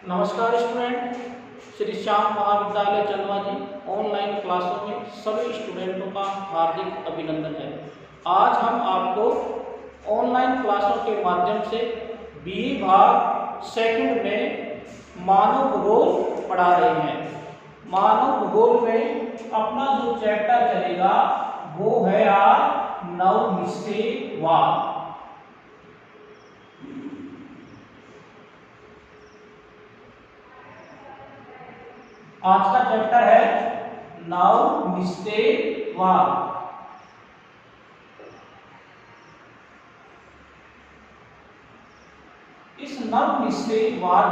नमस्कार स्टूडेंट, श्री श्याम महाविद्यालय चंदवा जी ऑनलाइन क्लासों में सभी स्टूडेंटों का हार्दिक अभिनंदन है। आज हम आपको ऑनलाइन क्लासों के माध्यम से बीए भाग सेकंड में मानव भूगोल पढ़ा रहे हैं। मानव भूगोल में अपना जो चैप्टर चलेगा वो है आज नवनिश्चयवाद। आज का चैप्टर है नवनिश्चयवाद। इस नवनिश्चयवाद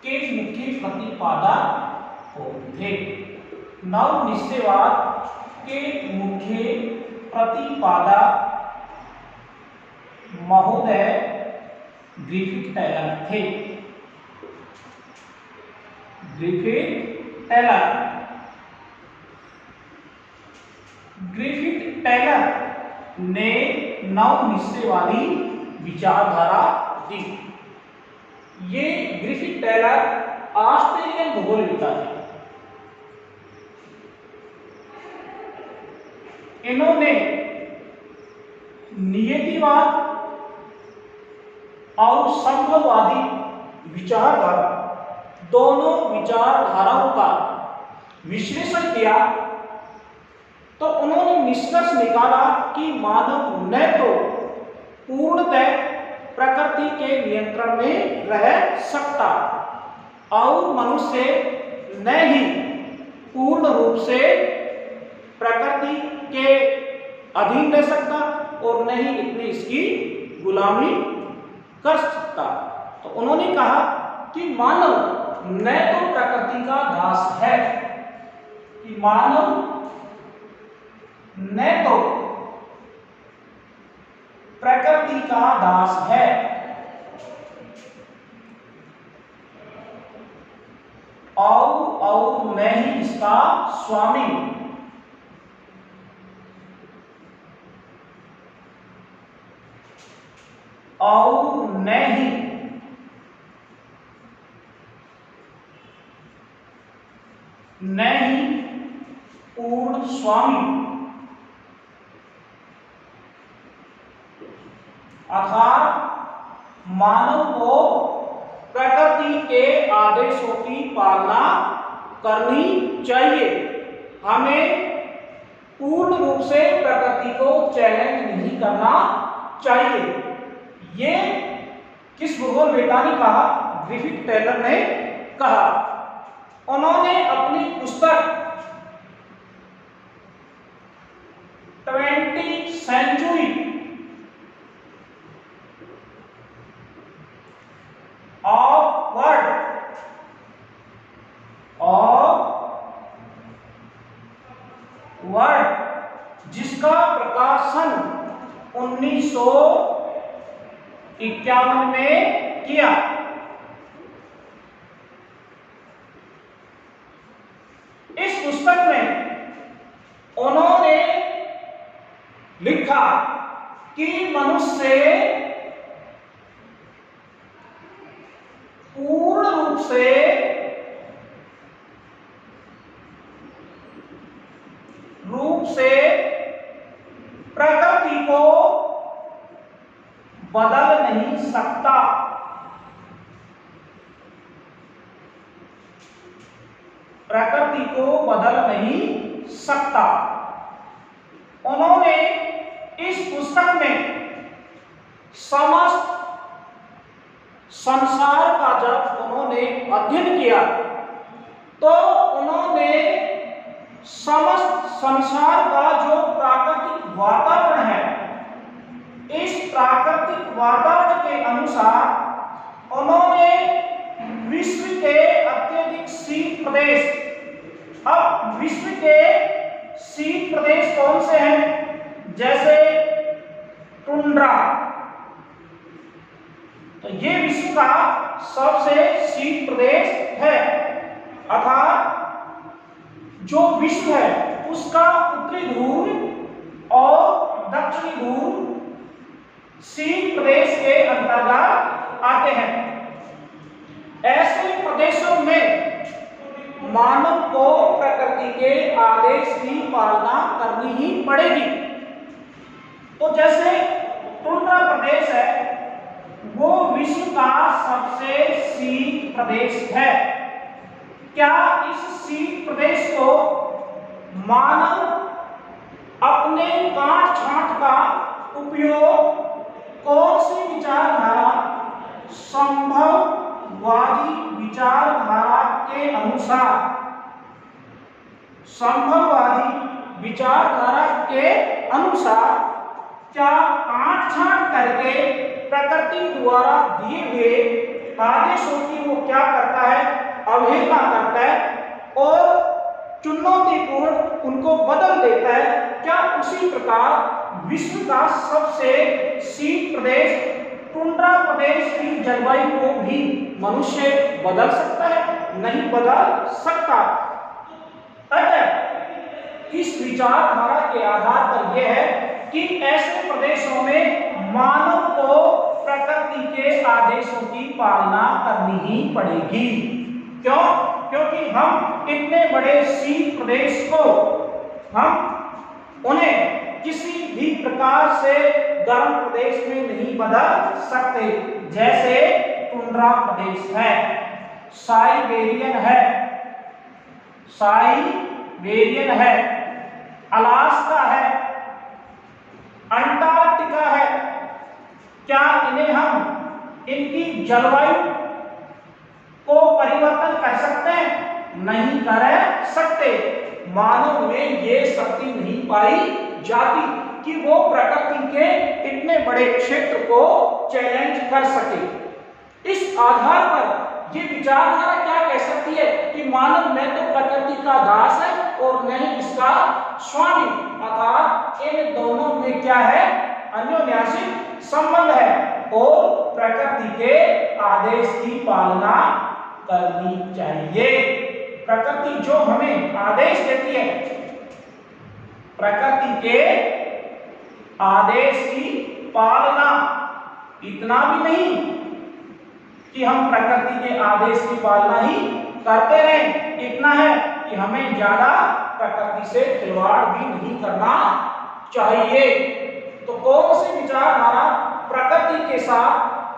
के मुख्य प्रतिपादक कौन थे? नवनिश्चयवाद के मुख्य प्रतिपादक महोदय ग्रिफिथ टेलर थे। ग्रिफिथ टेलर ने नवनिश्चयवादी विचारधारा दी। ये ग्रिफिथ टेलर ऑस्ट्रेलियन भूगोलविद थे। इन्होंने नियतिवाद और संभववादी विचारधारा दोनों विचारधाराओं का विश्लेषण किया तो उन्होंने निष्कर्ष निकाला कि मानव न तो पूर्णतः प्रकृति के नियंत्रण में रह सकता और मनुष्य न ही पूर्ण रूप से प्रकृति के अधीन रह सकता और न ही इतनी इसकी गुलामी कर सकता। तो उन्होंने कहा कि मानव न तो प्रकृति का दास है, कि मानव न तो प्रकृति का दास है और न ही इसका स्वामी। और न ही पूर्ण स्वामी, अर्थात मानव को प्रकृति के आदेशों की पालना करनी चाहिए। हमें पूर्ण रूप से प्रकृति को चैलेंज नहीं करना चाहिए। ये किस भूगोलविद ने कहा? ग्रिफिथ टेलर ने कहा। उन्होंने अपनी पुस्तक 20th सेंचुरी ऑफ वर्ड जिसका प्रकाशन 1951 में किया। इस पुस्तक में उन्होंने लिखा कि मनुष्य पूर्ण रूप से प्रकृति को बदल नहीं सकता। प्रकृति को बदल नहीं सकता। उन्होंने इस पुस्तक में समस्त संसार का जब उन्होंने अध्ययन किया तो उन्होंने समस्त संसार का जो प्राकृतिक वातावरण है, इस प्राकृतिक वातावरण के अनुसार उन्होंने विश्व के अत्यधिक शीत प्रदेश, अब विश्व के शीत प्रदेश कौन से हैं? जैसे टुंड्रा, तो ये विश्व का सबसे शीत प्रदेश है। अर्थात जो विश्व है उसका उत्तरी ध्रुव और दक्षिणी ध्रुव शीत प्रदेश के अंतर्गत आते हैं। ऐसे प्रदेशों में मानव को प्रकृति के आदेश की पालना करनी ही पड़ेगी। तो जैसे टुंड्रा प्रदेश है वो विश्व का सबसे शीत प्रदेश है। क्या इस शीत प्रदेश को मानव अपने काट छांट का उपयोग कौन सी विचारधारा, संभववादी विचारधारा के अनुसार, संभववादी विचारधारा के अनुसार क्या काट छांट करके प्रकृति द्वारा दिए हुए आदेशों की वो क्या करता है, अवहेलना करता है और चुनौतीपूर्ण उनको बदल देता है? क्या उसी प्रकार विश्व का सबसे शीत प्रदेश टुंड्रा प्रदेश की जलवायु को भी मनुष्य बदल सकता है? नहीं बदल सकता। अतः इस विचारधारा के आधार पर यह है कि ऐसे प्रदेशों में मानव को प्रकृति के आदेशों की पालना करनी ही पड़ेगी। क्यों? क्योंकि हम इतने बड़े शीत प्रदेश को हम उन्हें किसी भी प्रकार से गर्म प्रदेश में नहीं बदल सकते। जैसे टुंड्रा प्रदेश है, साइबेरियन है, साइबेरियन है, अलास्का है, अंटार्कटिका है। क्या इन्हें हम इनकी जलवायु को परिवर्तन कर सकते हैं? नहीं कर सकते। मानव में ये शक्ति नहीं पाई जाती कि वो प्रकृति के इतने बड़े क्षेत्र को चैलेंज कर सके। इस आधार पर ये विचारधारा क्या कह सकती है कि मानव न तो प्रकृति का दास है और न ही इसका स्वामी, अर्थात इन दोनों में क्या है, अन्योन्याश्रित संबंध है और प्रकृति के आदेश की पालना करनी चाहिए। प्रकृति जो हमें आदेश देती है, प्रकृति के आदेश की पालना, इतना भी नहीं कि हम प्रकृति के आदेश की पालना ही करते रहें, इतना है कि हमें ज्यादा प्रकृति से खिलवाड़ भी नहीं करना चाहिए। तो कौन सी विचारधारा प्रकृति के साथ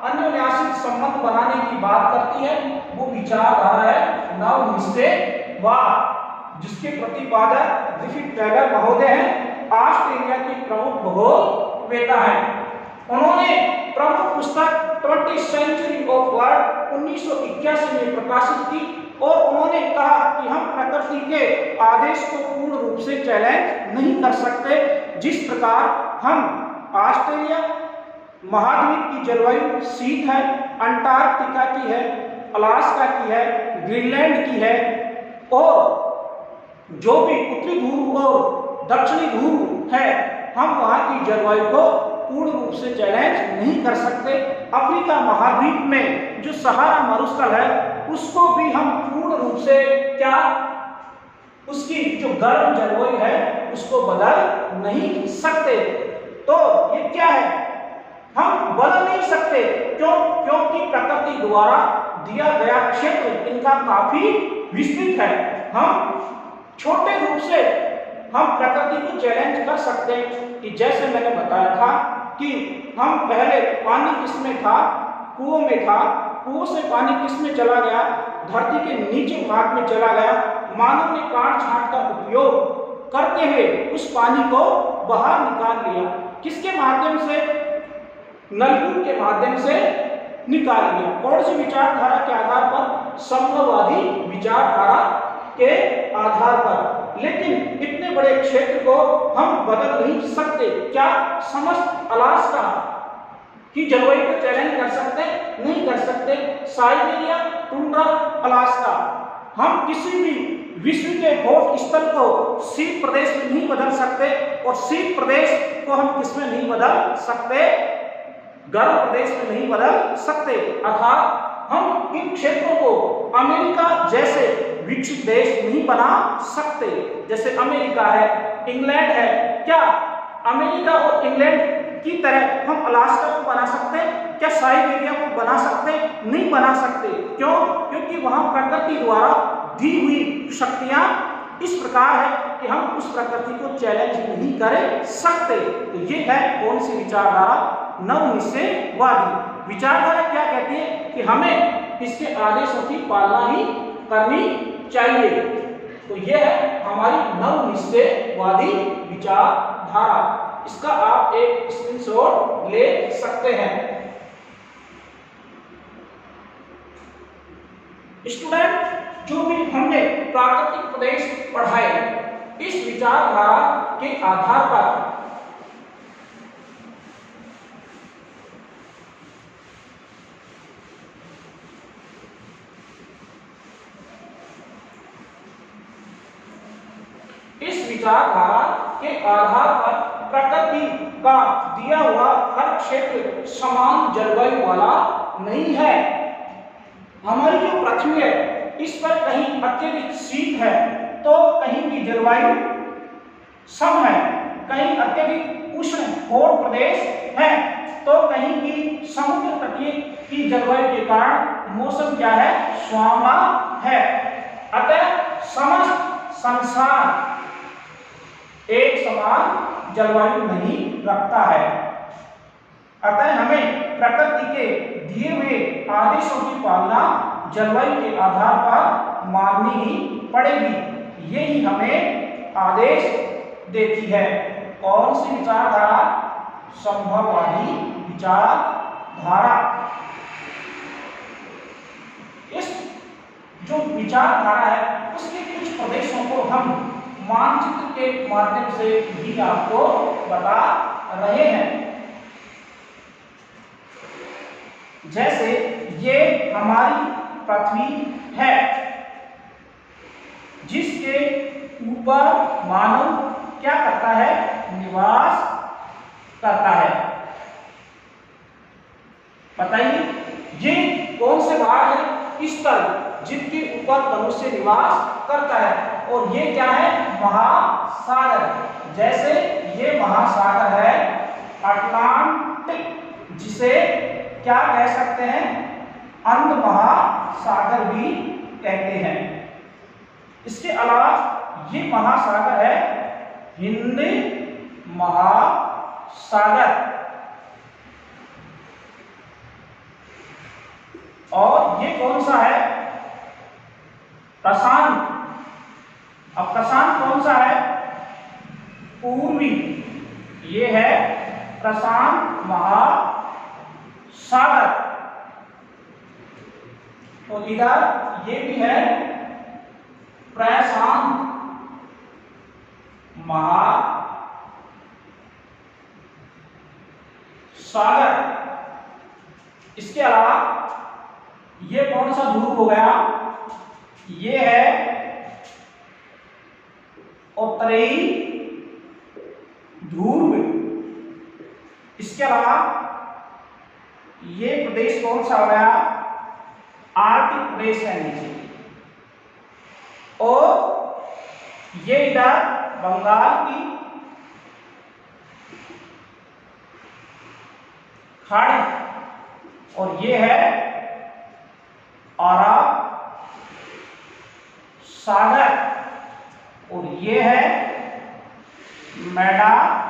अन्योन्याश्रित संबंध बनाने की बात करती है? वो विचारधारा है नवनिश्चयवाद, जिसके प्रतिपादक ग्रिफिथ टैगर महोदय हैं, ऑस्ट्रेलिया की प्रमुख भूगोलवेत्ता हैं। उन्होंने प्रमुख पुस्तक 20th Century of World 1981 में प्रकाशित की और उन्होंने कहा कि हम प्रकृति के आदेश को पूर्ण रूप से चैलेंज नहीं कर सकते। जिस प्रकार हम ऑस्ट्रेलिया महाद्वीप की जलवायु शीत है, अंटार्कटिका की है, अलास्का की है, ग्रीनलैंड की है और जो भी उत्तरी ध्रुव और दक्षिणी ध्रुव है, हम वहां की जलवायु को पूर्ण रूप से चैलेंज नहीं कर सकते। अफ्रीका महाद्वीप में जो सहारा मरुस्थल है उसको भी हम पूर्ण रूप से क्या, उसकी जो गर्म जलवायु है उसको बदल नहीं सकते। तो ये क्या है, हम बदल नहीं सकते। क्यों? क्योंकि प्रकृति द्वारा दिया गया क्षेत्र इनका काफी विस्तृत है। हम छोटे रूप से हम प्रकृति को चैलेंज कर सकते हैं कि जैसे मैंने बताया था कि हम पहले पानी किसमें था, कुओं में था, कुओं से पानी किसमें चला गया, धरती के नीचे भाग में चला गया। मानव ने काट छांट का उपयोग करते हुए उस पानी को बाहर निकाल लिया। किसके माध्यम से? नलकूप के माध्यम से निकाल लिया। कौन सी विचारधारा के आधार पर? संभववादी विचारधारा के आधार पर। लेकिन इतने बड़े क्षेत्र को हम बदल नहीं सकते। क्या समस्त अलास्का की जलवायु को चैलेंज कर सकते? नहीं कर सकते। साइबेरिया, टुंड्रा, अलास्का, हम किसी भी विश्व के हॉट स्थल को शीत प्रदेश में नहीं बदल सकते और शीत प्रदेश को हम किसमें नहीं बदल सकते? गर्म प्रदेश में नहीं बदल सकते। अर्थात हम इन क्षेत्रों को अमेरिका जैसे विकसित देश नहीं बना सकते। जैसे अमेरिका है, इंग्लैंड है, क्या अमेरिका और इंग्लैंड की तरह हम अलास्का को बना सकते हैं? क्या साइबेरिया को बना सकते? नहीं बना सकते। क्यों? क्योंकि वहां प्रकृति द्वारा दी हुई शक्तियां इस प्रकार है कि हम उस प्रकृति को चैलेंज नहीं कर सकते। तो ये है कौन सी विचारधारा? नवनिश्चयवादी विचारधारा। क्या कहती है कि हमें इसके आदेशों की पालना ही करनी चाहिए। तो यह है हमारी नवनिश्चयवादी विचारधारा। इसका आप एक स्क्रीनशॉट ले सकते हैं। स्टूडेंट, जो भी हमने प्राकृतिक प्रदेश पढ़ाए, इस विचारधारा के आधार पर प्रकृति का दिया हुआ हर क्षेत्र समान जलवायु वाला नहीं है। हमारी जो पृथ्वी है इस पर कहीं अत्यधिक शीत है तो कहीं की जलवायु सम है, कहीं अत्यधिक उष्ण घोर प्रदेश है तो कहीं की समुद्र तटीय की जलवायु के कारण मौसम क्या है? सुहावना है। अतः समस्त संसार एक समान जलवायु नहीं रखता है। अतः हमें प्रकृति के दिए हुए आदेशों की पालना जलवायु के आधार पर माननी ही पड़ेगी। यही हमें आदेश देती है कौन सी विचारधारा? संभववादी विचारधारा। इस जो विचारधारा है उसके कुछ प्रदेशों को हम मानचित्र के माध्यम से भी आपको बता रहे हैं। जैसे ये हमारी पृथ्वी है जिसके ऊपर मानव क्या करता है? निवास करता है। बताइए ये कौन से भाग है? स्थल जिनके ऊपर मनुष्य निवास करता है। और ये क्या है? महासागर। जैसे ये महासागर है अटलांटिक, जिसे क्या कह सकते हैं? अंध महासागर भी कहते हैं। इसके अलावा ये महासागर है हिंद महासागर और ये कौन सा है? प्रशांत। अब प्रशांत कौन सा है? पूर्वी। ये है प्रशांत महासागर। और इधर ये भी है प्रशांत महासागर। इसके अलावा ये कौन सा ध्रुव हो गया? ये है उत्तरी ध्रुव। इसके अलावा ये प्रदेश कौन सा हो गया? आर्कटिक प्रदेश है नीचे। और ये इधर बंगाल की खाड़ी और ये है अरब सागर और ये है मेडागास्कर।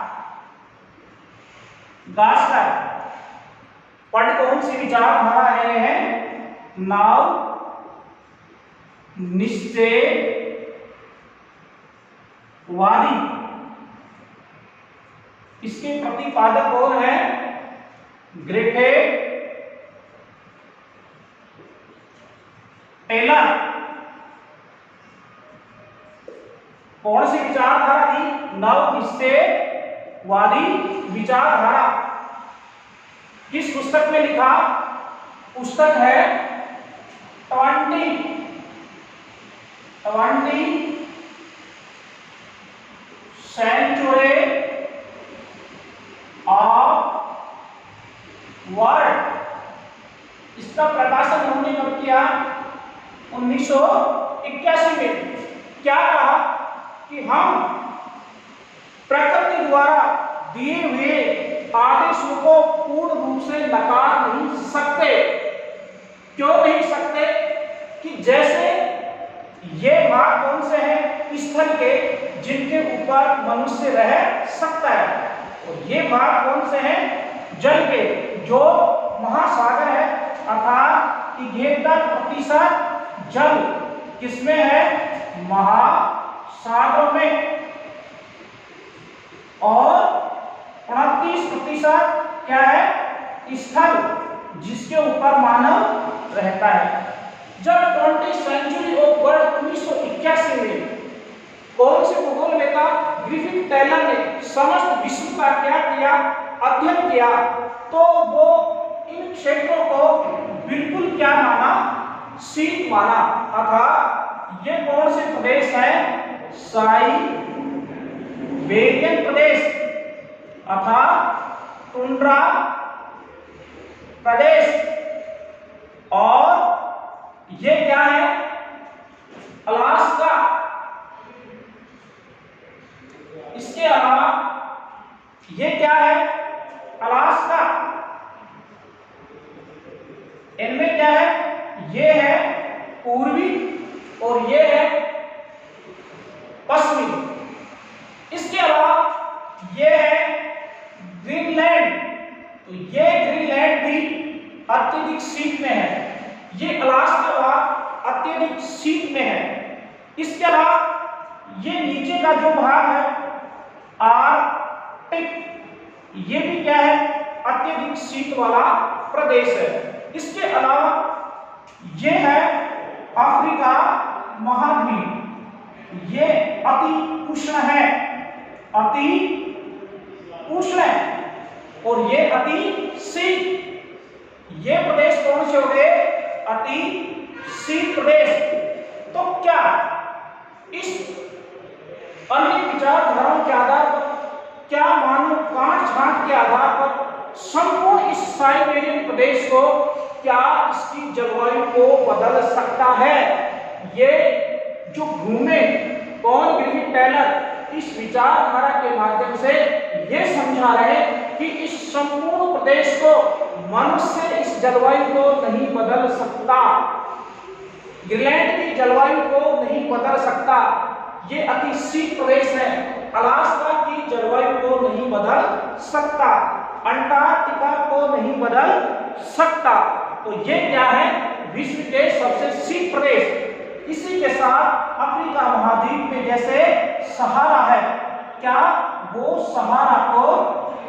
पढ़ कौन सी विचारधारा रहे हैं? नवनिश्चयवादी। इसके प्रतिपादक कौन है? Griffith Taylor. कौन सी विचारधारा थी? नवनिश्चयवादी विचारधारा। किस पुस्तक में लिखा? पुस्तक है 20 सेंचुरी ऑफ वर्ल्ड। इसका प्रकाशन हमने कब किया? 1981 में। क्या कहा कि हम प्रकृति द्वारा दिए हुए आदेशों को पूर्ण रूप से नकार नहीं सकते। क्यों नहीं सकते? कि जैसे ये भाग कौन से हैं? स्थल के, जिनके ऊपर मनुष्य रह सकता है, और ये भाग कौन से हैं? जल के, जो महासागर है, अर्थात 71% जल किसमें है? महासागरों में, और 29% क्या है? स्थल, जिसके ऊपर मानव रहता है। जब 20th सेंचुरी ऑफ वर्ल्ड 1981 में कौन से भूगोल नेता ग्रिफिथ टेलर ने समस्त विश्व का क्या किया? अध्ययन किया, तो वो इन क्षेत्रों को बिल्कुल क्या माना? शीत माना। अर्थात ये कौन से प्रदेश हैं? साइबेरियन प्रदेश, अर्थात टुंड्रा प्रदेश। और ये क्या है? अलास्का। इसके अलावा ये क्या है? अलास्का। इनमें क्या है? ये है पूर्वी और ये है पश्चिमी। इसके अलावा ये है ग्रीनलैंड, तो ये ग्रीनलैंड भी अत्यधिक शीत में है। ये अलास्का भाग अत्यधिक शीत में है। इसके अलावा ये नीचे का जो भाग है आर्कटिक, ये भी क्या है? अत्यधिक शीत वाला प्रदेश है। इसके अलावा ये है अफ्रीका महाद्वीप, ये अति उष्ण है, अति उष्ण है, और ये अति शीत। ये प्रदेश कौन से हो गए? अति शीत प्रदेश। तो क्या इस अन्य विचारधाराओं के आधार पर, क्या मानो कांट छांट के आधार पर संपूर्ण इस साइबेरियन प्रदेश को, क्या इसकी जलवायु को बदल सकता है? ये जो घूमे कौन? ग्रिफिथ टेलर इस विचारधारा के माध्यम से ये समझा रहे कि इस संपूर्ण प्रदेश को मनुष्य इस जलवायु को नहीं बदल सकता, ग्रीनलैंड की जलवायु को नहीं बदल सकता, ये अति शीत प्रदेश है, अलास्का की जलवायु को नहीं बदल सकता, अंटार्कटिका को नहीं बदल सकता। तो ये क्या है? विश्व के सबसे शीत प्रदेश। इसी के साथ अफ्रीका महाद्वीप में जैसे सहारा है, क्या वो सहारा को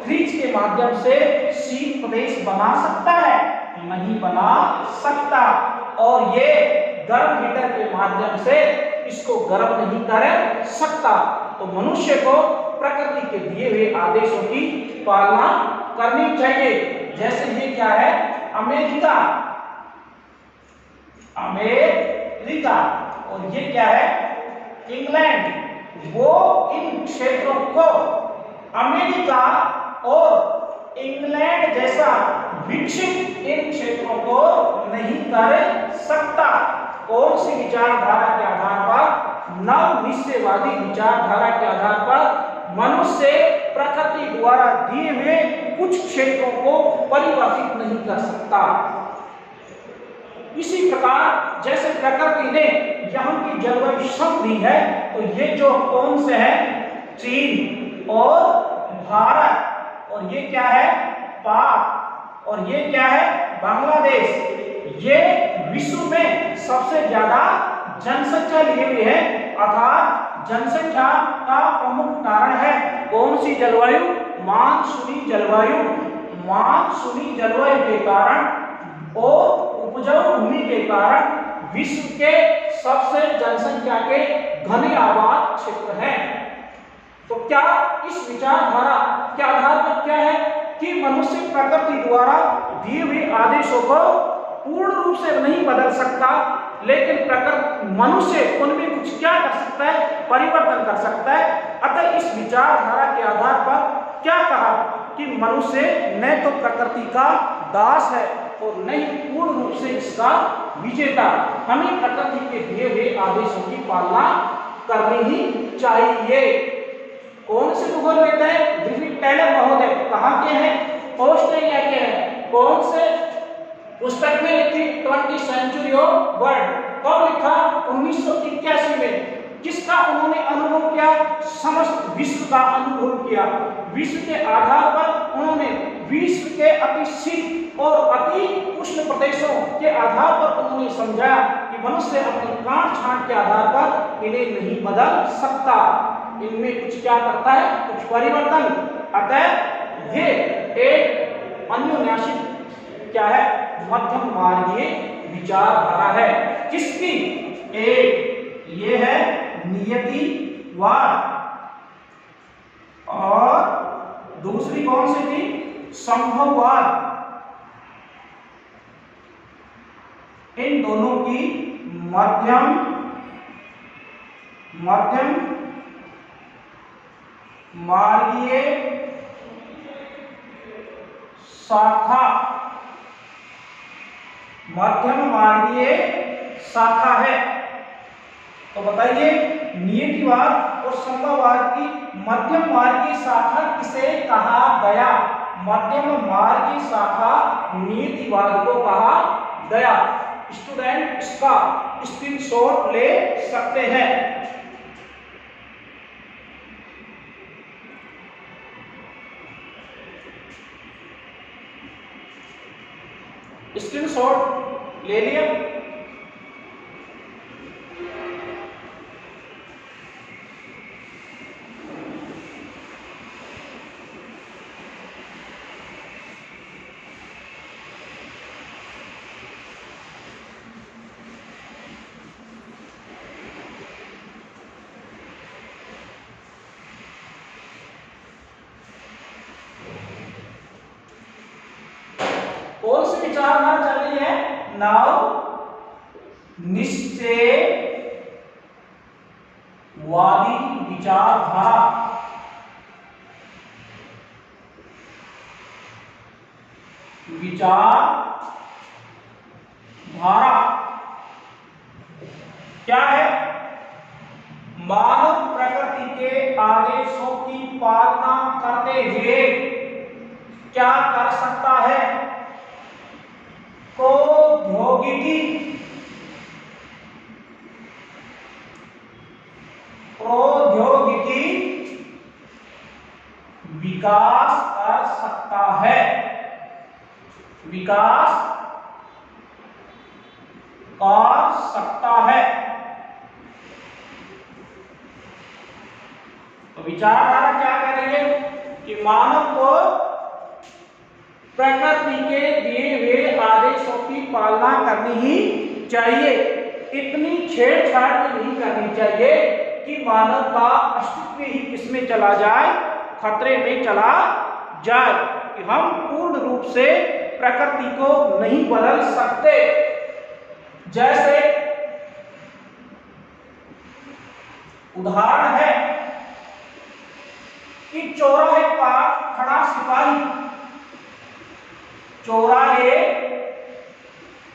फ्रीज के माध्यम से शीत प्रदेश बना सकता है? नहीं बना सकता। और ये गर्म हीटर के माध्यम से इसको गर्म नहीं कर सकता। तो मनुष्य को प्रकृति के दिए हुए आदेशों की पालना करनी चाहिए। जैसे ये क्या है? अमेरिका, अमेरिका, और ये क्या है? इंग्लैंड। वो इन क्षेत्रों को अमेरिका और इंग्लैंड जैसा विकसित इन क्षेत्रों को नहीं कर सकता। कौन सी विचारधारा के आधार पर? नव निश्चयवादी विचारधारा के आधार पर मनुष्य प्रकृति द्वारा दिए हुए कुछ क्षेत्रों को परिवर्तित नहीं कर सकता। इसी प्रकार जैसे प्रकृति ने यहाँ की जलवायु सम दी है, तो ये जो कौन से है? चीन और भारत, और ये क्या है? पाक, और ये क्या है? बांग्लादेश। ये विश्व में सबसे ज्यादा जनसंख्या लिए हुए है, अर्थात जनसंख्या का प्रमुख कारण है कौन सी जलवायु? मानसूनी जलवायु। मानसूनी जलवायु के कारण और उपजाऊ भूमि के कारण विश्व के सबसे जनसंख्या के घने आबाद क्षेत्र हैं। तो क्या इस विचारधारा के आधार पर क्या है कि मनुष्य प्रकृति द्वारा दिए हुए आदेशों को पूर्ण रूप से नहीं बदल सकता, लेकिन प्रकृति मनुष्य उनमें कुछ क्या कर सकता है? परिवर्तन कर सकता है। अतः इस विचारधारा के आधार पर क्या कहा कि मनुष्य न तो प्रकृति का दास है और न ही पूर्ण रूप से इसका विजेता। हमें प्रकृति के दिए हुए आदेशों की पालना करनी ही चाहिए। कौन से भूगोलवेत्ता है? ग्रिफिथ टेलर महोदय। कहाँ के हैं? ऑस्ट्रेलिया के हैं। कौन से पुस्तक में लिखी? 20th century of world. कब लिखा? 1981 में। किसका उन्होंने अनुभव किया? समस्त विश्व का अनुभव किया। विश्व के आधार पर उन्होंने विश्व के अति शीत और अति उष्ण प्रदेशों के आधार पर उन्होंने समझाया कि मनुष्य अपनी काट छांट के आधार पर इन्हें नहीं बदल सकता, इनमें कुछ क्या करता है? कुछ परिवर्तन। अतः ये एक अन्योन्याश्रित क्या है? मध्यम मार्गीय विचारधारा है। किसकी? एक ये है नियतिवाद और दूसरी कौन सी थी? संभववाद। इन दोनों की मध्यम मार्गीय शाखा, मध्यम मार्गीय शाखा है। तो बताइए, नियतिवाद और संभववाद की मध्यम मार्गीय शाखा किसे कहा गया? मध्यम मार्गीय शाखा नियतिवाद को कहा गया। स्टूडेंट इसका स्क्रीनशॉट ले सकते हैं। स्क्रीनशॉट ले लिया? कौन सी विचारधारा चल रही है? नव निश्चयवादी विचारधारा। क्या है? मानव प्रकृति के आदेशों की पालना करते हुए क्या कर सकता है? प्रौद्योगिकी विकास कर सकता है। विकास कर सकता है। तो विचारधारा क्या कह रही है कि मानव को प्रकृति के दिए हुए आदेशों की पालना करनी ही चाहिए। इतनी छेड़छाड़ नहीं करनी चाहिए कि मानव का अस्तित्व ही किसमें चला जाए? खतरे में चला जाए। कि हम पूर्ण रूप से प्रकृति को नहीं बदल सकते। जैसे उदाहरण है कि चौराहे पर खड़ा सिपाही, चौराहे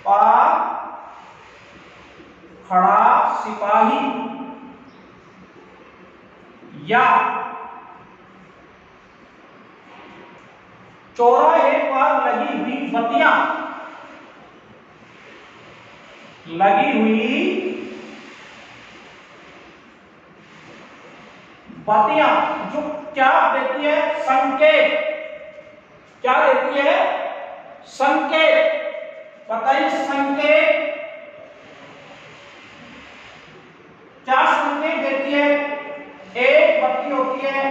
पर खड़ा सिपाही या चौराहे पर लगी हुई बत्तियां जो क्या देती है? संकेत। क्या देती है? संकेत। बताइए संकेत क्या संकेत देती है? एक बत्ती होती है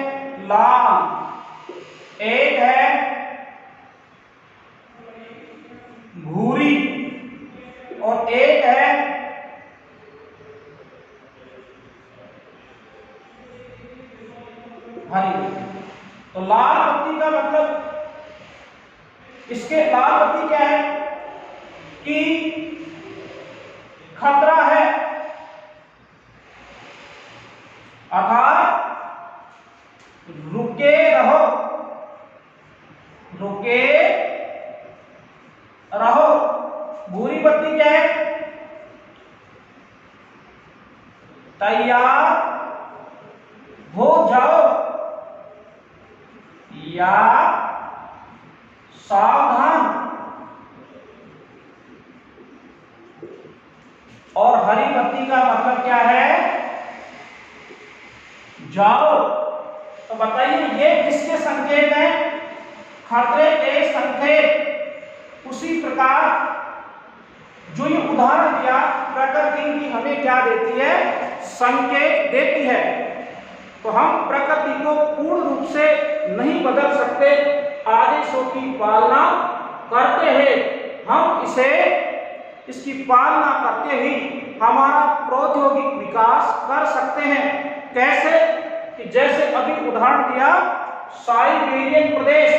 लाल, एक है भूरी और एक है हरी। तो लाल बत्ती का मतलब, इसके लाल बत्ती क्या है कि खतरा है, अर्थात रुके रहो, रुके रहो। भूरी बत्ती क्या है? तैयार हो जाओ, या सावधान। और हरी बत्ती का मतलब क्या है? जाओ। तो बताइए ये किसके संकेत हैं? खतरे के संकेत। उसी प्रकार जो ये उदाहरण दिया, प्रकृति भी हमें क्या देती है? संकेत देती है। तो हम प्रकृति को पूर्ण रूप से नहीं बदल सकते, आदेशों की पालना करते हैं हम इसकी पालना करके ही हमारा प्रौद्योगिक विकास कर सकते हैं। कैसे? कि जैसे अभी उदाहरण दिया साइबेरियन प्रदेश।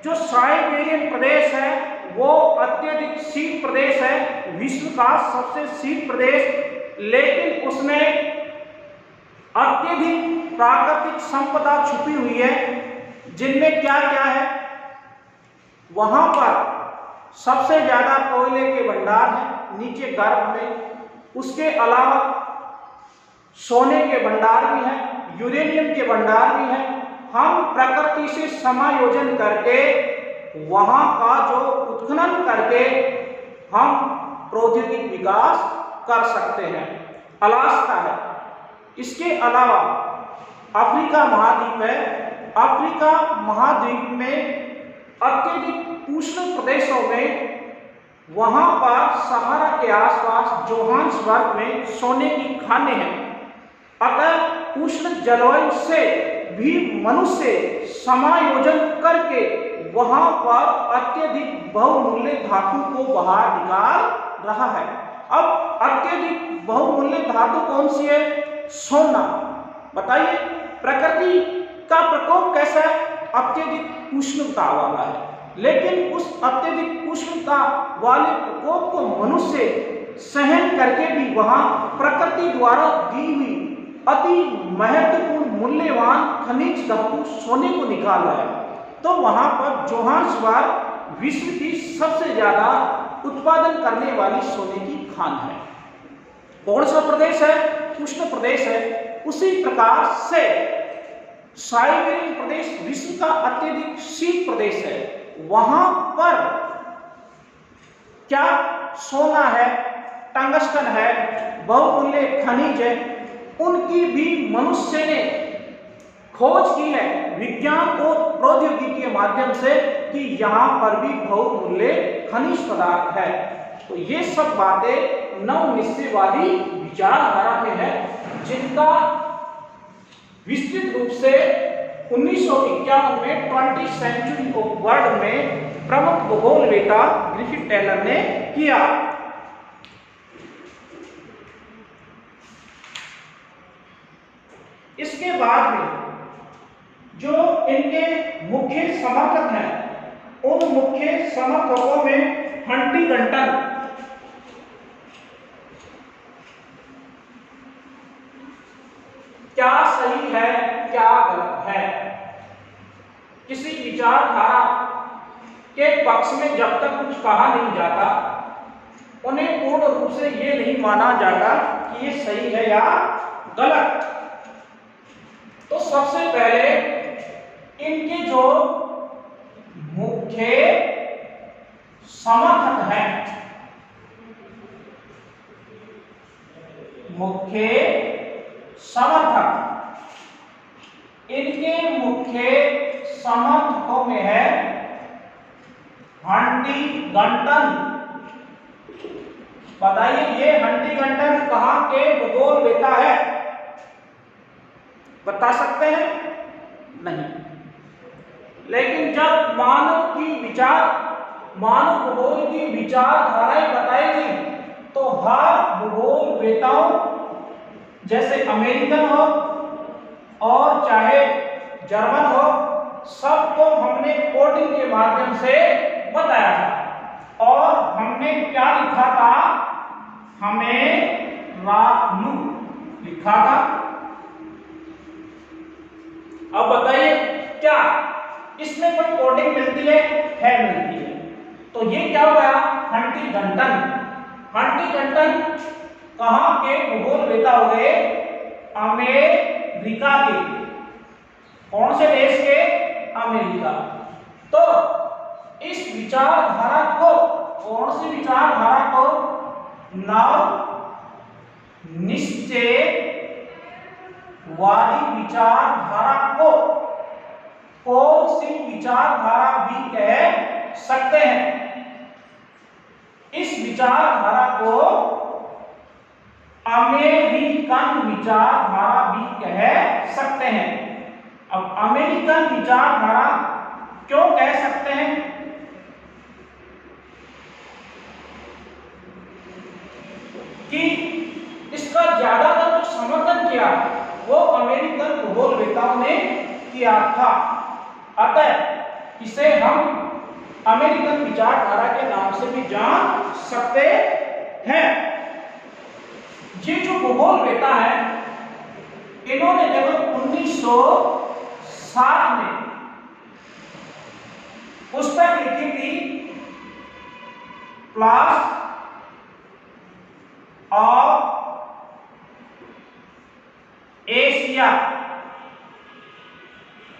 जो साइबेरियन प्रदेश है वो अत्यधिक शीत प्रदेश है, विश्व का सबसे शीत प्रदेश, लेकिन उसमें अत्यधिक प्राकृतिक संपदा छुपी हुई है, जिनमें क्या क्या है? वहां पर सबसे ज्यादा कोयले के भंडार हैं नीचे गर्भ में, उसके अलावा सोने के भंडार भी हैं, यूरेनियम के भंडार भी हैं। हम प्रकृति से समायोजन करके वहां का जो उत्खनन करके हम प्रौद्योगिक विकास कर सकते हैं। अलास्का है। इसके अलावा अफ्रीका महाद्वीप है। अफ्रीका महाद्वीप में अत्यधिक उष्ण प्रदेशों में, वहां पर सहारा के आसपास जोहान्सबर्ग में सोने की खानें हैं। अतः उष्ण जलवायु से भी मनुष्य समायोजन करके वहां पर अत्यधिक बहुमूल्य धातु को बाहर निकाल रहा है। अब अत्यधिक बहुमूल्य धातु कौन सी है? सोना। बताइए प्रकृति का प्रकोप कैसा है? अत्यधिक उष्णता वाला है, लेकिन उस अत्यधिक उष्णता वाले प्रकोप को मनुष्य सहन करके भी वहां प्रकृति द्वारा दी हुई अति महत्वपूर्ण मूल्यवान खनिज धातु सोने को निकाल रहा है। तो वहां पर जोहान्सबर्ग विश्व की सबसे ज्यादा उत्पादन करने वाली सोने की खान है। कौन सा प्रदेश है? उष्ण प्रदेश है। उसी प्रकार से साइबेरियन प्रदेश विश्व का अत्यधिक शीत प्रदेश है। वहां पर क्या सोना है, टंगस्टन है, बहुमूल्य खनिज है, उनकी भी मनुष्य ने खोज की है विज्ञान और प्रौद्योगिकी के माध्यम से कि यहां पर भी बहुमूल्य खनिज पदार्थ है। तो ये सब बातें नवनिश्चयवादी विचारधारा में है, जिनका विस्तृत रूप से 1951 में 20th सेंचुरी ऑफ वर्ल्ड में प्रमुख भूगोलवेत्ता ग्रिफिथ टेलर ने किया। इसके बाद में जो इनके मुख्य समर्थक हैं, उन मुख्य समर्थकों में हंटिंगटन, क्या सही है क्या गलत है, किसी विचारधारा के पक्ष में जब तक कुछ कहा नहीं जाता, उन्हें पूर्ण रूप से ये नहीं माना जाता कि ये सही है या गलत। तो सबसे पहले इनके जो मुख्य समर्थक हैं, मुख्य समर्थक, इनके मुख्य समर्थकों में है हंटिंगटन। बताइए ये हंटिंगटन कहां के भूगोलवेत्ता है? बता सकते हैं? नहीं। लेकिन जब मानव भूगोल की विचारधाराएं बताई गई, तो हर भूगोलवेत्ताओं, जैसे अमेरिकन हो और चाहे जर्मन हो, सबको हमने कोडिंग के माध्यम से बताया था। और हमने क्या लिखा था? हमें राखलू लिखा था। अब बताइए क्या इसमें कोई कोडिंग मिलती है? मिलती है। तो ये क्या हुआ? हंटिंगटन। हंटिंगटन कहां के भूगोलवेत्ता हो गए? अमेरिका के। कौन से देश के? अमेरिका। तो इस विचारधारा को, कौन सी विचारधारा को, नव निश्चयवादी विचारधारा को कौन सी विचारधारा भी कह सकते हैं? इस विचारधारा को अमेरिकन विचारधारा भी कह सकते हैं। अब अमेरिकन विचारधारा क्यों कह सकते हैं? कि इसका ज्यादातर जो समर्थन किया वो अमेरिकन भूगोलवेताओं ने किया था। अतः इसे हम अमेरिकन विचारधारा के नाम से भी जान सकते हैं। ये जो भूगोलवेता है, इन्होंने जब 1907 में पुस्तक लिखी थी pulse of Asia,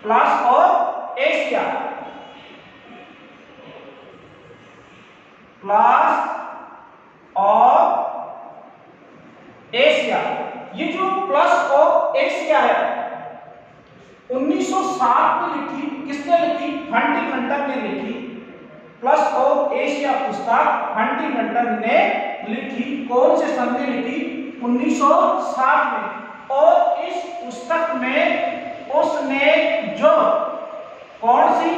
pulse of Asia, pulse of Asia. ये जो प्लस ऑफ एशिया है 1907 में लिखी, किसने लिखी? हंटिंगटन ने लिखी। प्लस ऑफ एशिया पुस्तक हंटिंगटन ने लिखी। कौन से सन में लिखी? 1907 में। और इस पुस्तक में उसने जो कौन सी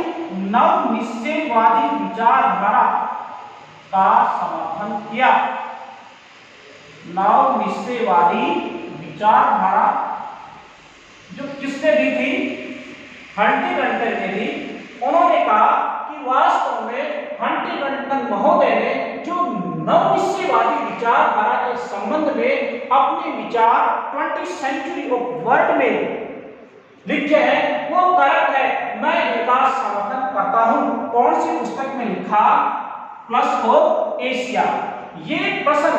नव निश्चयवादी विचारधारा का समर्थन किया। नव निश्चयवादी विचारधारा जो किसने दी थी? हंटिंगटन ने दी। उन्होंने कहा कि वास्तव में हंटिंगटन महोदय ने जो नव निश्चयवादी विचारधारा के संबंध में अपने विचार 20th सेंचुरी ऑफ वर्ल्ड में लिखे हैं वो करेक्ट है। मैं इनका समर्थन करता हूं। कौन सी पुस्तक में लिखा? Plus of Asia. ये प्रश्न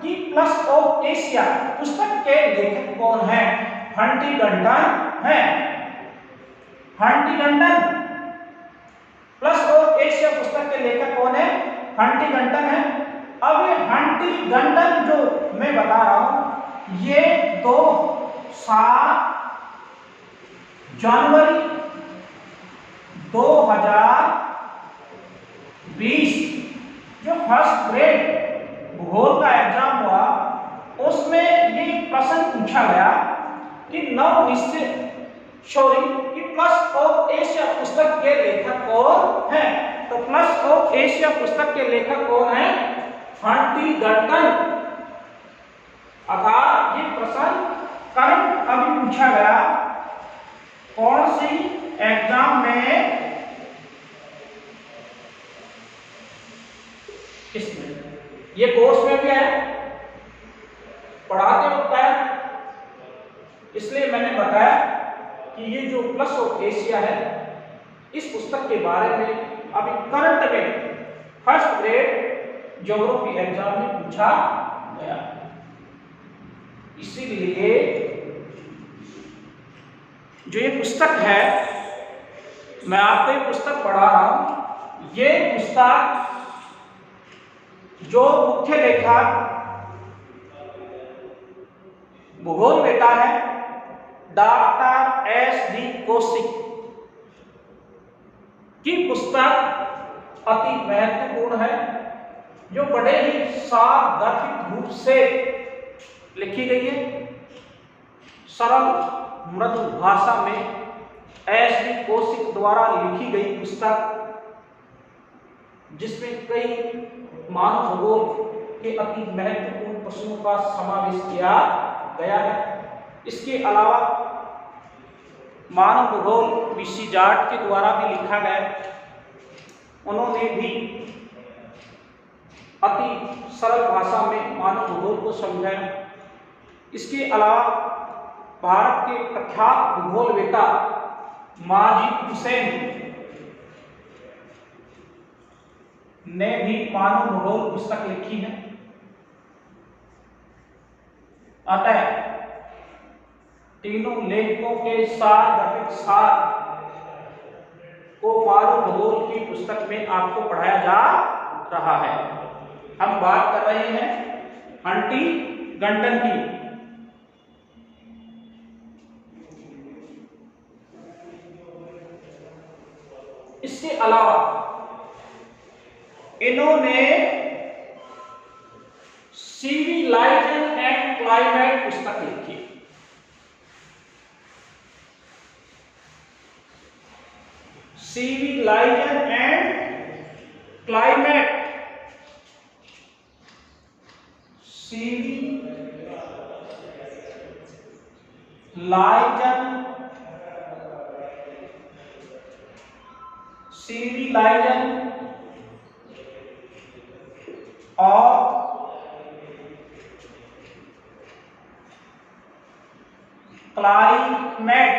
कि प्लस ऑफ एशिया पुस्तक के लेखक कौन है? हंटिंगटन है। हंटिंगटन। प्लस ऑफ एशिया पुस्तक के लेखक कौन है? हंटिंगटन है। अब ये हंटिंगटन जो मैं बता रहा हूं, ये 7 जनवरी 2020 जो फर्स्ट ग्रेड भूगोल का एग्जाम हुआ उसमें ये प्रश्न पूछा गया कि कि प्लस ऑफ एशिया पुस्तक के लेखक कौन है? तो प्लस ऑफ एशिया पुस्तक के लेखक कौन है? हंटिंगटन। अर्थात ये प्रश्न करंट अभी पूछा गया कौन सी एग्जाम में? किसमें? ये कोर्स में भी है, पढ़ाते वक्त है, इसलिए मैंने बताया कि ये जो प्लस ऑफ एशिया है इस पुस्तक के बारे में अभी करंट में फर्स्ट ग्रेड ज्योग्राफी एग्जाम में पूछा गया। इसीलिए जो ये पुस्तक है, मैं आपको ये पुस्तक पढ़ा रहा हूं। ये पुस्तक जो मुख्य लेखक भूगोलवेता है डॉक्टर S.D. कौशिक की पुस्तक अति महत्वपूर्ण है, जो बड़े ही साग्रहिक रूप से लिखी गई है। सरल मृदु भाषा में S.D. कौशिक द्वारा लिखी गई पुस्तक, जिसमें कई मानव भूगोल के अति महत्वपूर्ण प्रश्नों का समावेश किया गया है। इसके अलावा मानव भूगोल BC जाट के द्वारा भी लिखा गया। उन्होंने भी अति सरल भाषा में मानव भूगोल को समझाया। इसके अलावा भारत के प्रख्यात भूगोलवेता माजिद हुसैन ने भी मानव भूगोल पुस्तक लिखी है। अतः तीनों लेखकों के सार को मानव भूगोल की पुस्तक में आपको पढ़ाया जा रहा है। हम बात कर रहे हैं हंटिंगटन की। इसके अलावा इन्होंने सिविलाइजेशन एंड क्लाइमेट पुस्तक लिखी। सिविलाइजेशन एंड क्लाइमेट, सिविलाइजेशन और क्लाइमेट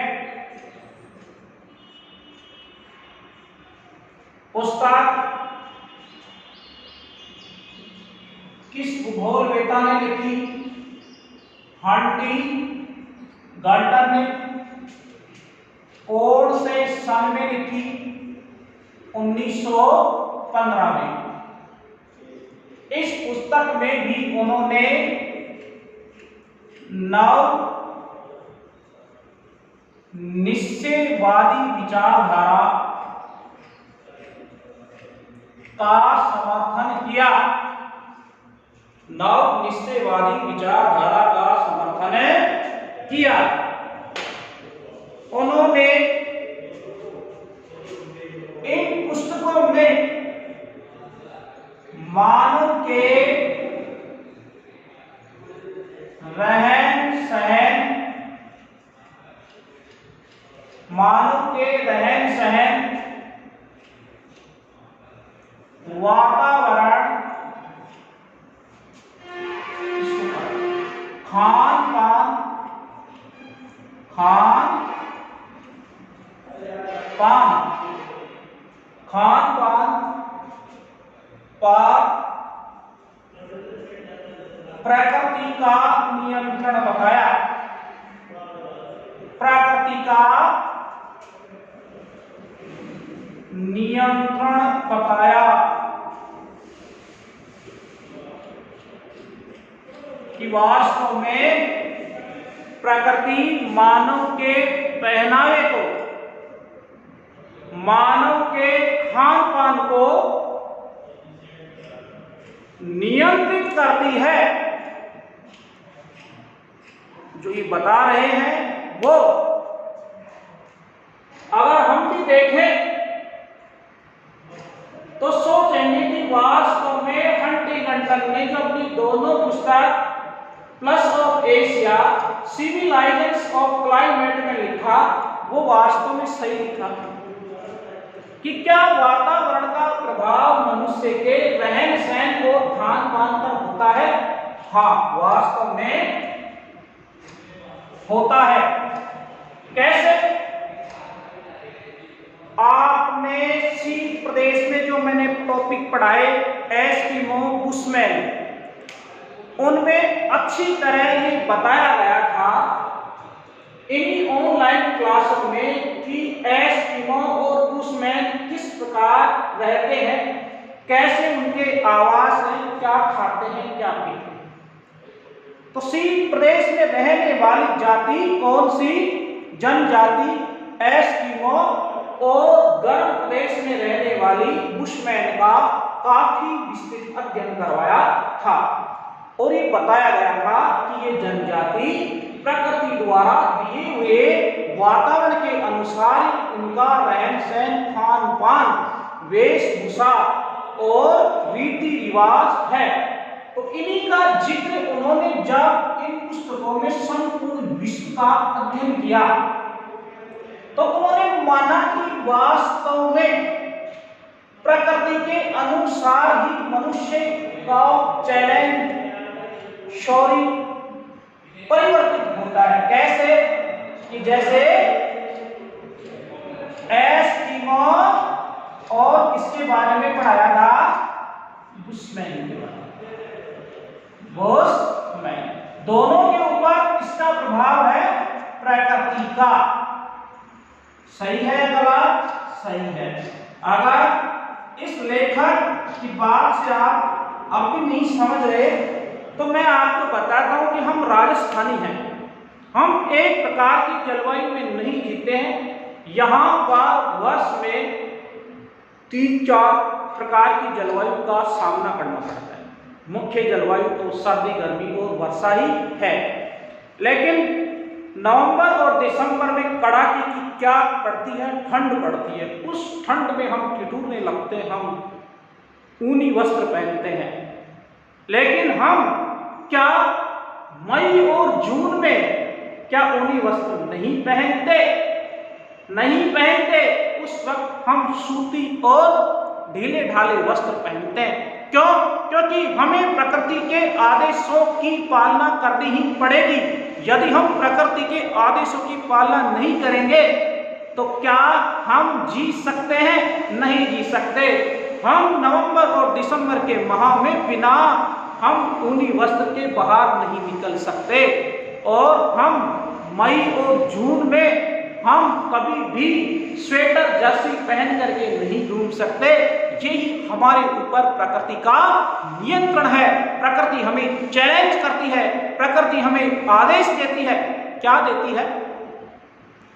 पुस्तक किस भूगोलवेता ने लिखी? हंटिंगटन ने। कौन से सन में लिखी? 1915 में। इस पुस्तक में भी उन्होंने नव निश्चयवादी विचारधारा का समर्थन किया। नव निश्चयवादी विचारधारा का समर्थन किया। उन्होंने इन पुस्तकों में मानव के रहन सहन, वातावरण, खान पान पर प्रकृति का नियंत्रण बताया। प्रकृति का नियंत्रण बताया कि वास्तव में प्रकृति मानव के पहनावे को, मानव के खान पान को नियंत्रित करती है। जो ये बता रहे हैं वो अगर हम भी देखें तो सोचेंगे कि वास्तव में हंटिंगटन ने जो अपनी दोनों पुस्तक pulse of Asia, civilisation of climate में लिखा, वो वास्तव में सही लिखा कि क्या वातावरण का प्रभाव मनुष्य के रहन सहन और खान पान पर होता है? हाँ, वास्तव में होता है। कैसे? आपने शीत प्रदेश में जो मैंने टॉपिक पढ़ाए एस्किमो, बुशमैन, उनमें अच्छी तरह ये बताया गया था इन्हीं ऑनलाइन क्लासों में कि एस्किमो और बुशमैन किस प्रकार रहते हैं, कैसे उनके आवास हैं, क्या खाते हैं, क्या पीते हैं। तो शीत प्रदेश में रहने वाली जाति कौन सी? जनजाति एस्किमो, और गर्म प्रदेश में रहने वाली बुशमैन का काफी विस्तृत अध्ययन करवाया था। और ये बताया गया था कि ये जनजाति प्रकृति द्वारा दिए हुए वातावरण के अनुसार उनका रहन सहन, खान पान, वेशभूषा और रीति रिवाज है। तो इन्हीं का जिक्र उन्होंने जब इन पुस्तकों में संपूर्ण विश्व का अध्ययन किया तो उन्होंने माना कि वास्तव में प्रकृति के अनुसार ही मनुष्य का चैलेंज, शौर्य परिवर्तित होता है। कैसे? कि जैसे एस्किमो और इसके बारे में पढ़ाया था बुशमैन के बारे में। बुशमैन दोनों के ऊपर इसका प्रभाव है प्रकृति का। सही है या गलत? सही है। अगर इस लेखक की बात से आप अब भी नहीं समझ रहे तो मैं आपको बताता हूं कि हम राजस्थानी हैं, हम एक प्रकार की जलवायु में नहीं जीते हैं। यहाँ पर वर्ष में 3-4 प्रकार की जलवायु का सामना करना पड़ता है। मुख्य जलवायु तो सर्दी, गर्मी और वर्षा ही है, लेकिन नवंबर और दिसंबर में कड़ाके की क्या पड़ती है, ठंड पड़ती है। उस ठंड में हम ठिठुरने लगते हैं, हम ऊनी वस्त्र पहनते हैं। लेकिन हम क्या मई और जून में क्या ऊनी वस्त्र नहीं पहनते? नहीं पहनते। उस वक्त हम सूती और ढीले ढाले वस्त्र पहनते हैं। क्यों? क्योंकि हमें प्रकृति के आदेशों की पालना करनी ही पड़ेगी। यदि हम प्रकृति के आदेशों की पालना नहीं करेंगे तो क्या हम जी सकते हैं? नहीं जी सकते। हम नवंबर और दिसंबर के माह में बिना हम ऊनी वस्त्र के बाहर नहीं निकल सकते, और हम मई और जून में हम कभी भी स्वेटर जर्सी पहन करके नहीं घूम सकते। यही हमारे ऊपर प्रकृति का नियंत्रण है। प्रकृति हमें चैलेंज करती है, प्रकृति हमें आदेश देती है। क्या देती है?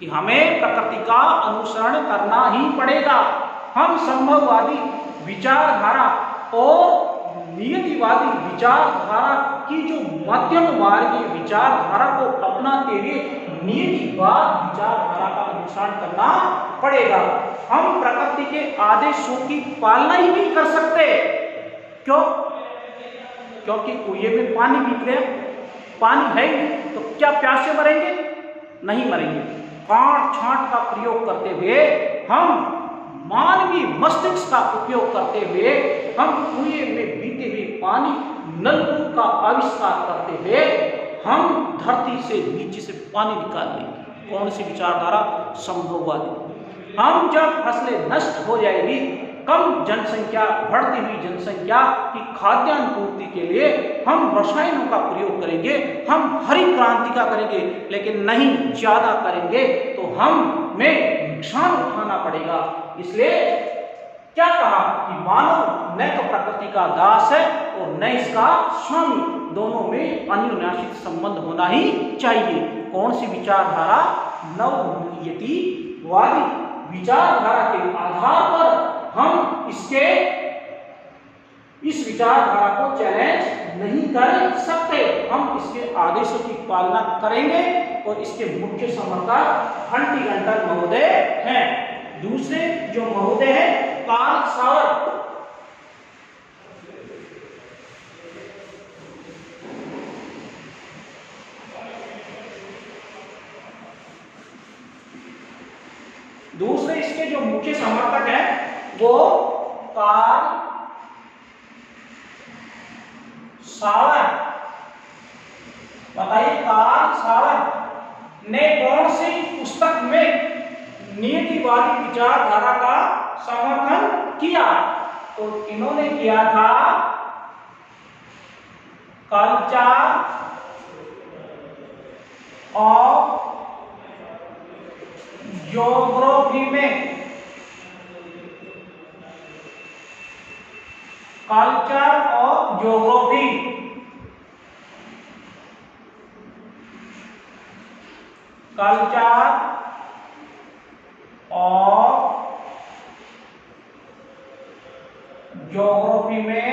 कि हमें प्रकृति का अनुसरण करना ही पड़ेगा। हम संभववादी विचारधारा और नियतिवादी विचारधारा की जो मध्यम मार्गी विचारधारा को अपनाते हुए नियतिवाद विचारधारा का अनुसरण करना पड़ेगा। हम प्रकृति के आदेशों की पालना ही नहीं कर सकते। क्यों? क्योंकि कुएं में पानी बीत गया, पानी है ही नहीं, तो क्या प्यासे मरेंगे? नहीं मरेंगे। काट छांट का प्रयोग करते हुए, हम मानवीय मस्तिष्क का उपयोग करते हुए, हम कुएं में बीते हुए पानी नलकूप का आविष्कार करते हुए हम धरती से नीचे से पानी निकाल लेंगे। कौन सी विचारधारा? संभववादी। हम जब फसलें नष्ट हो जाएगी, कम जनसंख्या, बढ़ती हुई जनसंख्या की खाद्यान्न पूर्ति के लिए हम रसायनों का प्रयोग करेंगे, हम हरित क्रांति का करेंगे, लेकिन नहीं ज्यादा करेंगे तो हमें नुकसान उठाना पड़ेगा। इसलिए क्या कहा कि मानव न तो प्रकृति का दास है और न इसका स्वामी। दोनों में अन्योन्याश्रित संबंध होना ही चाहिए। कौन सी विचारधारा? नवनियतिवादी विचारधारा के आधार पर हम इस विचारधारा को चैलेंज नहीं कर सकते। हम इसके आदेशों की पालना करेंगे, और इसके मुख्य समर्थक हंटिंगटन महोदय हैं। दूसरे जो महोदय हैं कार्ल सावर। दूसरे इसके जो मुख्य समर्थक हैं वो कार्ल सावर। बताइए, कार्ल सावर ने कौन सी पुस्तक में नियतिवादी विचारधारा का समर्थन किया? तो इन्होंने किया था कल्चर ऑफ ज्योग्राफी में। Culture of geography, culture of geography में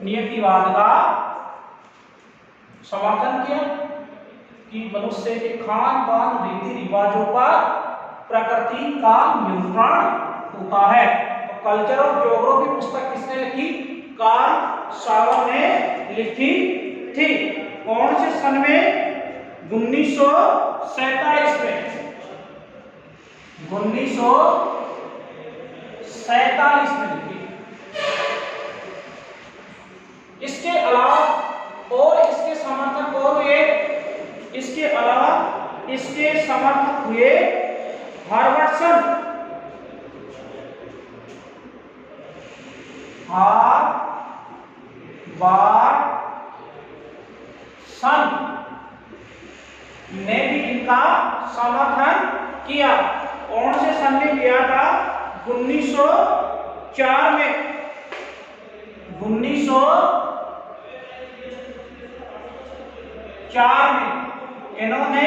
नियतिवाद का समर्थन किया कि मनुष्य के खान पान रीति रिवाजों पर प्रकृति का नियंत्रण होता है। तो कल्चर ऑफ ज्योग्राफी पुस्तक किसने लिखी? कार्ल सावर ने लिखी थी। कौन से सन में? 1947 में। 1947 में लिखी। इसके अलावा और इसके समर्थक और हुए, इसके अलावा इसके समर्थक हुए हार्वर्डसन, हार्वर्डसन ने भी इनका समर्थन किया। कौन से सन में किया था? 1904 में 1904 में इन्होंने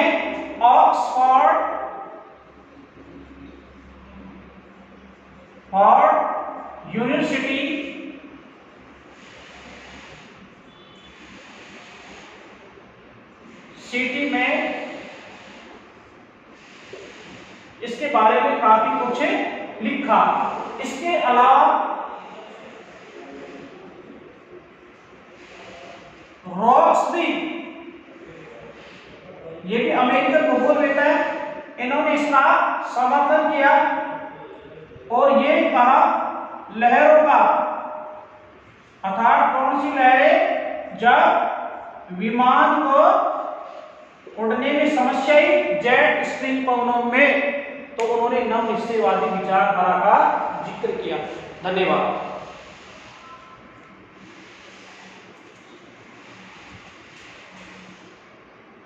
ऑक्सफोर्ड यूनिवर्सिटी सिटी में इसके बारे में काफी कुछ लिखा। इसके अलावा रॉक्सबी, ये भी अमेरिकन भूगोलवेत्ता है, इन्होंने इसका समर्थन किया और ये कहा लहरों का, अर्थात कौन सी लहरें, जब विमान को उड़ने में समस्या आई जेट स्ट्रीम पवनों में, तो उन्होंने नव निश्चयवादी विचारधारा का जिक्र किया। धन्यवाद।